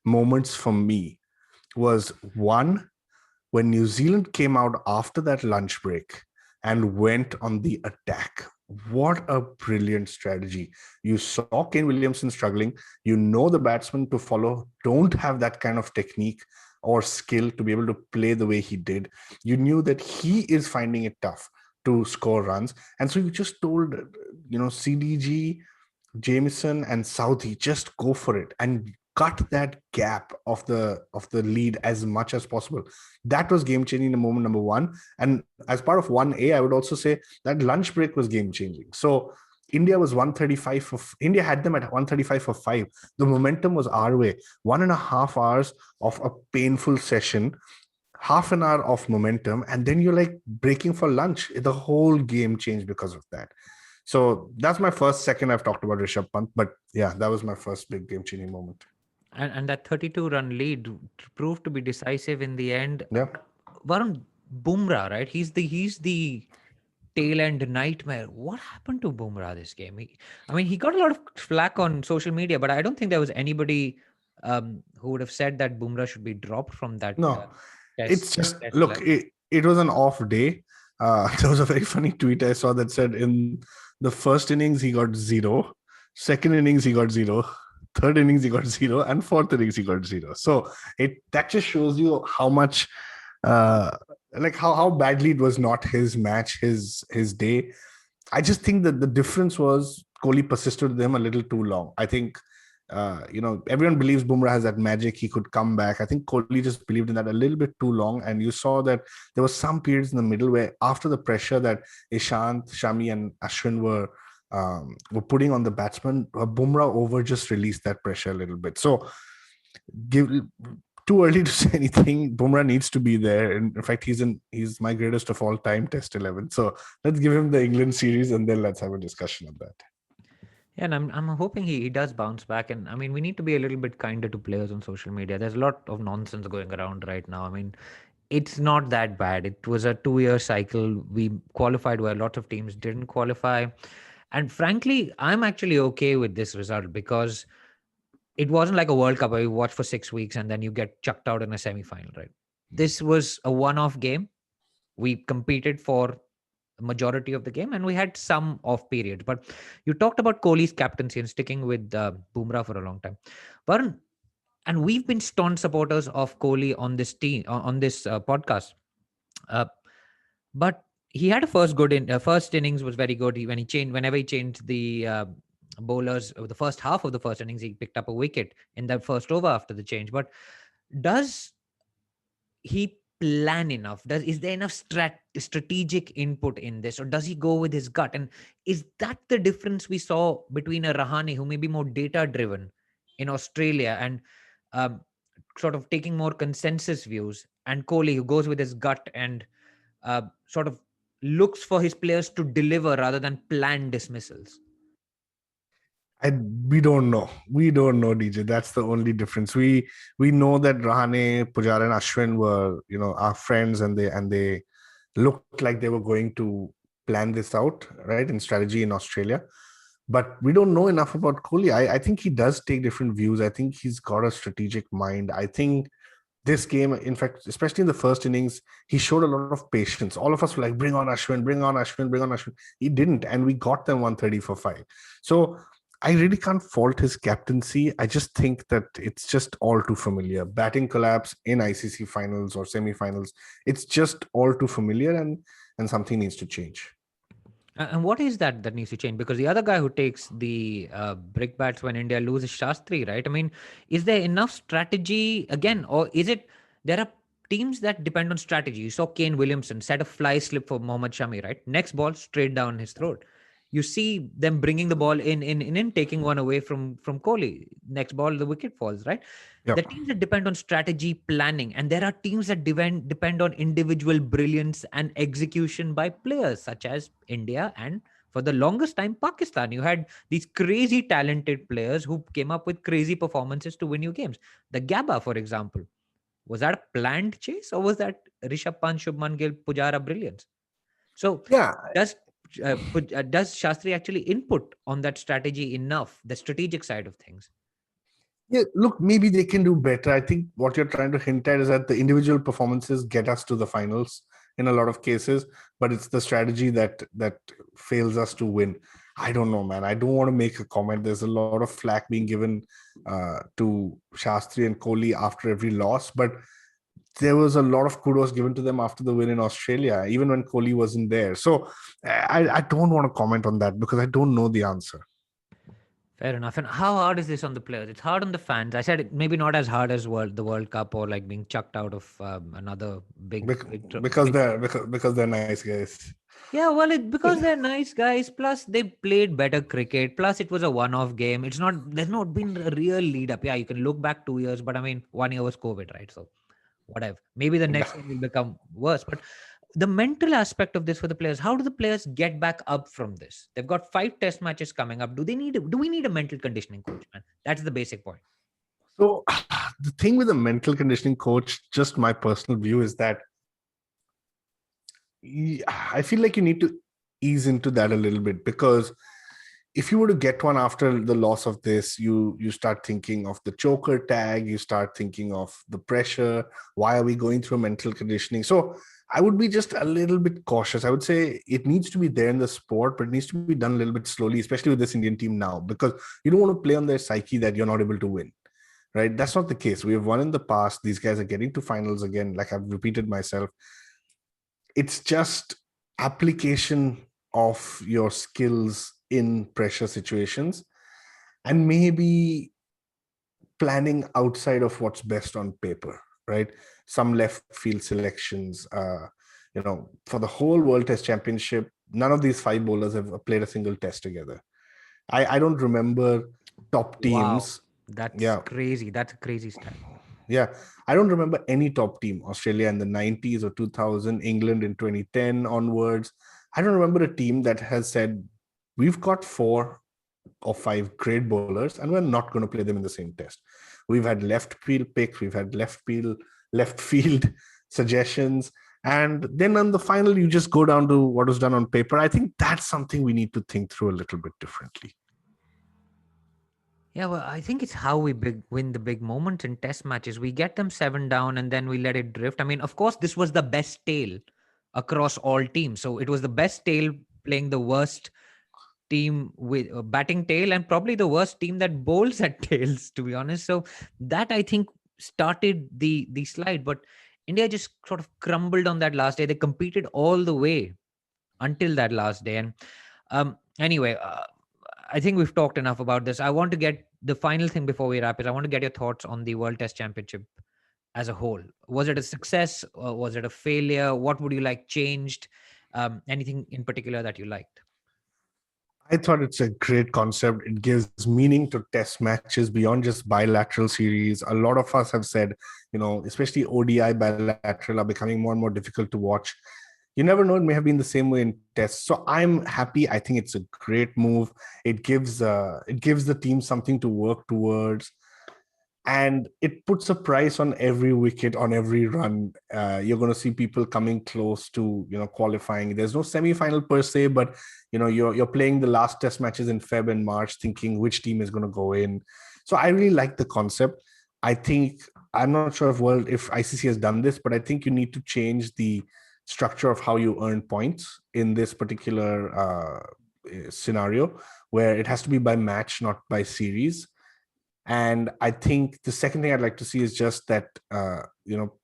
moments for me was one, when New Zealand came out after that lunch break and went on the attack. What a brilliant strategy. You saw Kane Williamson struggling. You know the batsmen to follow don't have that kind of technique or skill to be able to play the way he did. You knew that he is finding it tough to score runs. And so you just told, CDG, Jamieson and Southee, just go for it and cut that gap of the lead as much as possible. That was game changing in moment number one. And as part of 1A, I would also say that lunch break was game changing. So India was 135 for India had them at 135 for 5. The momentum was our way. 1.5 hours of a painful session, half an hour of momentum, and then you're like breaking for lunch. The whole game changed because of that. So that's my first. Second, I've talked about Rishabh Pant, but yeah, that was my first big game changing moment. And that 32-run lead proved to be decisive in the end. Yeah. Varun, Bumrah, right? He's the tail end nightmare. What happened to Bumrah this game? He got a lot of flack on social media, but I don't think there was anybody who would have said that Bumrah should be dropped from that. No, it's just, test look, it was an off day. There was a very funny tweet I saw that said in the first innings he got 0, second innings he got 0, third innings he got 0, and fourth innings he got 0. So that just shows you how much how badly it was not his match, his day. I just think that the difference was Kohli persisted with him a little too long. I think everyone believes Bumrah has that magic, he could come back. I think Kohli just believed in that a little bit too long, and you saw that there were some periods in the middle where after the pressure that Ishant, Shami and Ashwin were putting on the batsman, Bumrah over just released that pressure a little bit. So too early to say anything. Bumrah needs to be there. In fact, he's my greatest of all time Test 11. So let's give him the England series and then let's have a discussion on that. Yeah, and I'm hoping he does bounce back. And we need to be a little bit kinder to players on social media. There's a lot of nonsense going around right now. It's not that bad. It was a 2-year cycle. We qualified where a lot of teams didn't qualify. And frankly, I'm actually okay with this result because it wasn't like a World Cup where you watch for 6 weeks and then you get chucked out in a semi-final, right? This was a one-off game. We competed for the majority of the game and we had some off periods. But you talked about Kohli's captaincy and sticking with Bumrah for a long time. Varun, and we've been staunch supporters of Kohli on this team, on this podcast. But he had a first innings was very good. Whenever he changed the bowlers, the first half of the first innings, he picked up a wicket in that first over after the change. But does he plan enough? Is there enough strategic input in this, or does he go with his gut? And is that the difference we saw between a Rahane, who may be more data driven in Australia and sort of taking more consensus views, and Kohli, who goes with his gut and sort of looks for his players to deliver rather than plan dismissals? We don't know, DJ. That's the only difference. We know that Rahane, Pujara and Ashwin were our friends, and they looked like they were going to plan this out, right, in strategy in Australia. But we don't know enough about Kohli. I think he does take different views. I think he's got a strategic mind. I think this game, in fact, especially in the first innings, he showed a lot of patience. All of us were like, bring on Ashwin, bring on Ashwin, bring on Ashwin. He didn't, and we got them 130 for 5. So I really can't fault his captaincy. I just think that it's just all too familiar. Batting collapse in ICC finals or semi-finals, it's just all too familiar, and something needs to change. And what is that needs to change? Because the other guy who takes the brick bats when India loses Shastri, right? I mean, is there enough strategy again, or is it there are teams that depend on strategy? You saw Kane Williamson set a fly slip for Mohammad Shami, right? Next ball straight down his throat. You see them bringing the ball in, taking one away from Kohli. Next ball, the wicket falls, right? Yep. The teams that depend on strategy planning, and there are teams that depend on individual brilliance and execution by players such as India, and for the longest time Pakistan. You had these crazy talented players who came up with crazy performances to win you games. The Gabba, for example, was that a planned chase, or was that Rishabh Pant, Shubman Gill, Pujara brilliance? So Yeah. does Shastri actually input on that strategy enough, the strategic side of things? Yeah, look, maybe they can do better. I think what you're trying to hint at is that the individual performances get us to the finals in a lot of cases, but it's the strategy that fails us to win. I don't know, man. I don't want to make a comment. There's a lot of flack being given to Shastri and Kohli after every loss, but there was a lot of kudos given to them after the win in Australia, even when Kohli wasn't there. So I don't want to comment on that because I don't know the answer. Fair enough. And how hard is this on the players? It's hard on the fans. I said maybe not as hard as the World Cup or like being chucked out of another big because they're nice guys. Yeah, well, because they're nice guys. Plus, they played better cricket. Plus, it was a one-off game. There's not been a real lead up. Yeah, you can look back 2 years, but I mean, 1 year was COVID, right? So, whatever. Maybe the next one will become worse. But the mental aspect of this for the players, how do the players get back up from this? They've got 5 test matches coming up. Do we need a mental conditioning coach, man? That's the basic point. So the thing with a mental conditioning coach, just my personal view, is that I feel like you need to ease into that a little bit, because if you were to get one after the loss of this, you start thinking of the choker tag, you start thinking of the pressure. Why are we going through mental conditioning? So I would be just a little bit cautious. I would say it needs to be there in the sport, but it needs to be done a little bit slowly, especially with this Indian team now, because you don't want to play on their psyche that you're not able to win, right? That's not the case. We have won in the past. These guys are getting to finals again. Like I've repeated myself, it's just application of your skills in pressure situations, and maybe planning outside of what's best on paper, right? Some left field selections, for the whole World Test Championship, none of these 5 bowlers have played a single test together. I don't remember top teams. Wow, that's crazy. That's a crazy stat. Yeah, I don't remember any top team, Australia in the 90s or 2000, England in 2010 onwards. I don't remember a team that has said, we've got 4 or 5 great bowlers and we're not going to play them in the same test. We've had left field picks, we've had left field suggestions. And then on the final, you just go down to what was done on paper. I think that's something we need to think through a little bit differently. Yeah, well, I think it's how we win the big moments in test matches. We get them 7 down and then we let it drift. I mean, of course, this was the best tail across all teams. So it was the best tail playing the worst team with batting tail, and probably the worst team that bowls at tails, to be honest. So that, I think, started the slide. But India just sort of crumbled on that last day. They competed all the way until that last day. And anyway, I think we've talked enough about this. I want to get the final thing before we wrap is I want to get your thoughts on the World Test Championship as a whole. Was it a success? Or was it a failure? What would you like changed? Anything in particular that you liked? I thought it's a great concept. It gives meaning to test matches beyond just bilateral series. A lot of us have said, especially ODI bilateral are becoming more and more difficult to watch. You never know, it may have been the same way in tests. So I'm happy. I think it's a great move. It gives the team something to work towards. And it puts a price on every wicket, on every run. You're going to see people coming close to, qualifying. There's no semi-final per se, but you're playing the last test matches in Feb and March, thinking which team is going to go in. So I really like the concept. I think I'm not sure if ICC has done this, but I think you need to change the structure of how you earn points in this particular scenario, where it has to be by match, not by series. And I think the second thing I'd like to see is just that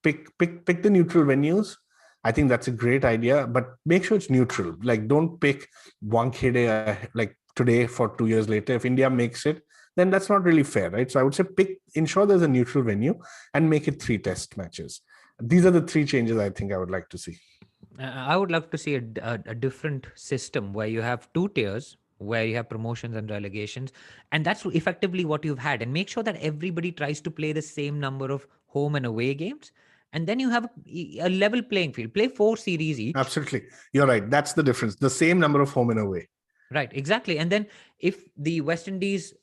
pick the neutral venues. I think that's a great idea, but make sure it's neutral. Like, don't pick Wankhede like today for 2 years later. If India makes it, then that's not really fair, right? So I would say ensure there's a neutral venue and make it 3 test matches. These are the 3 changes I think I would like to see. I would love to see a different system where you have 2 tiers, where you have promotions and relegations, and that's effectively what you've had. And make sure that everybody tries to play the same number of home and away games, and then you have a level playing field. Play 4 series each. Absolutely, you're right. That's the difference. The same number of home and away. Right, exactly. And then if the West Indies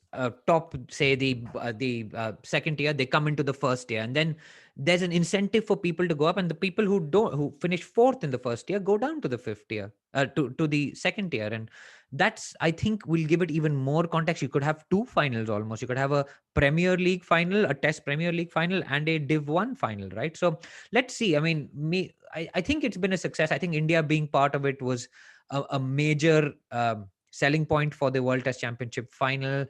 top, say the second tier, they come into the first tier, and then there's an incentive for people to go up, and the people who finish 4th in the first tier go down to the 5th tier, to the second tier. And that's, I think, will give it even more context. You could have 2 finals almost. You could have a Premier League final, a Test Premier League final, and a Div 1 final, right? So let's see. I mean, I think it's been a success. I think India being part of it was a major selling point for the World Test Championship final.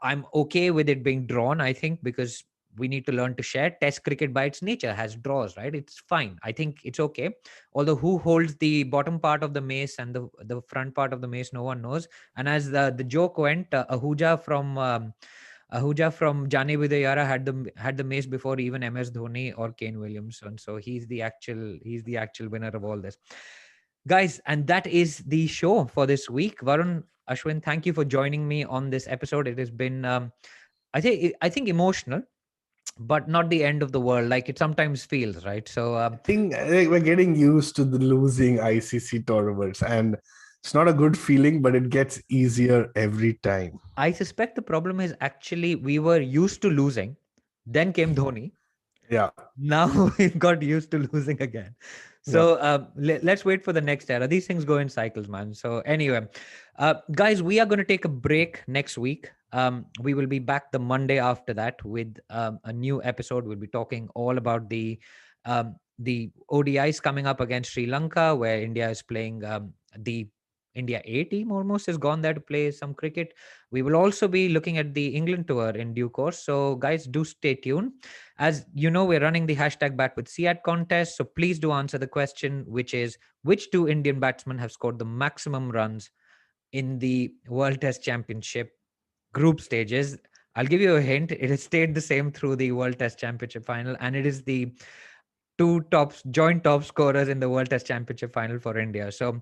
I'm okay with it being drawn, I think, because we need to learn to share. Test cricket by its nature has draws, right? It's fine. I think it's okay. Although who holds the bottom part of the mace and the front part of the mace, no one knows. And as the joke went, Ahuja from Jane Vidayara had the mace before even MS Dhoni or Kane Williamson. So he's the actual winner of all this. Guys, and that is the show for this week. Varun, Ashwin, thank you for joining me on this episode. It has been, I think emotional, but not the end of the world like it sometimes feels, right? So I think we're getting used to the losing ICC tournaments, and it's not a good feeling, but it gets easier every time. I suspect the problem is actually we were used to losing, then came Dhoni. Yeah. Now we got used to losing again. So let's wait for the next era. These things go in cycles, man. So anyway, guys, we are going to take a break next week. We will be back the Monday after that with a new episode. We'll be talking all about the ODIs coming up against Sri Lanka, where India is playing the India A team almost has gone there to play some cricket. We will also be looking at the England tour in due course. So guys, do stay tuned. As you know, we're running the hashtag Bat with Siat contest. So please do answer the question, which is which 2 Indian batsmen have scored the maximum runs in the World Test Championship group stages. I'll give you a hint. It has stayed the same through the World Test Championship final, and it is the 2 joint top scorers in the World Test Championship final for India. So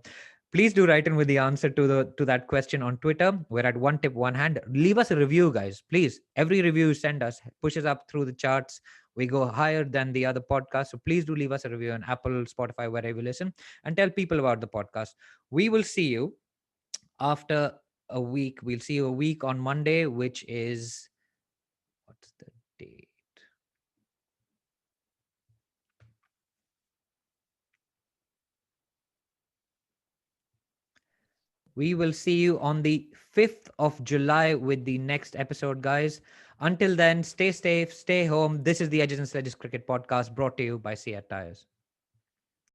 please do write in with the answer to that question on Twitter. We're at One Tip One Hand. Leave us a review, guys. Please. Every review you send us pushes up through the charts. We go higher than the other podcasts. So please do leave us a review on Apple, Spotify, wherever you listen, and tell people about the podcast. We will see you after a week. We'll see you a week on Monday, which is, what's the date? We will see you on the 5th of July with the next episode, guys. Until then, stay safe, stay home. This is the Edges and Sledges Cricket Podcast brought to you by Seat Tires.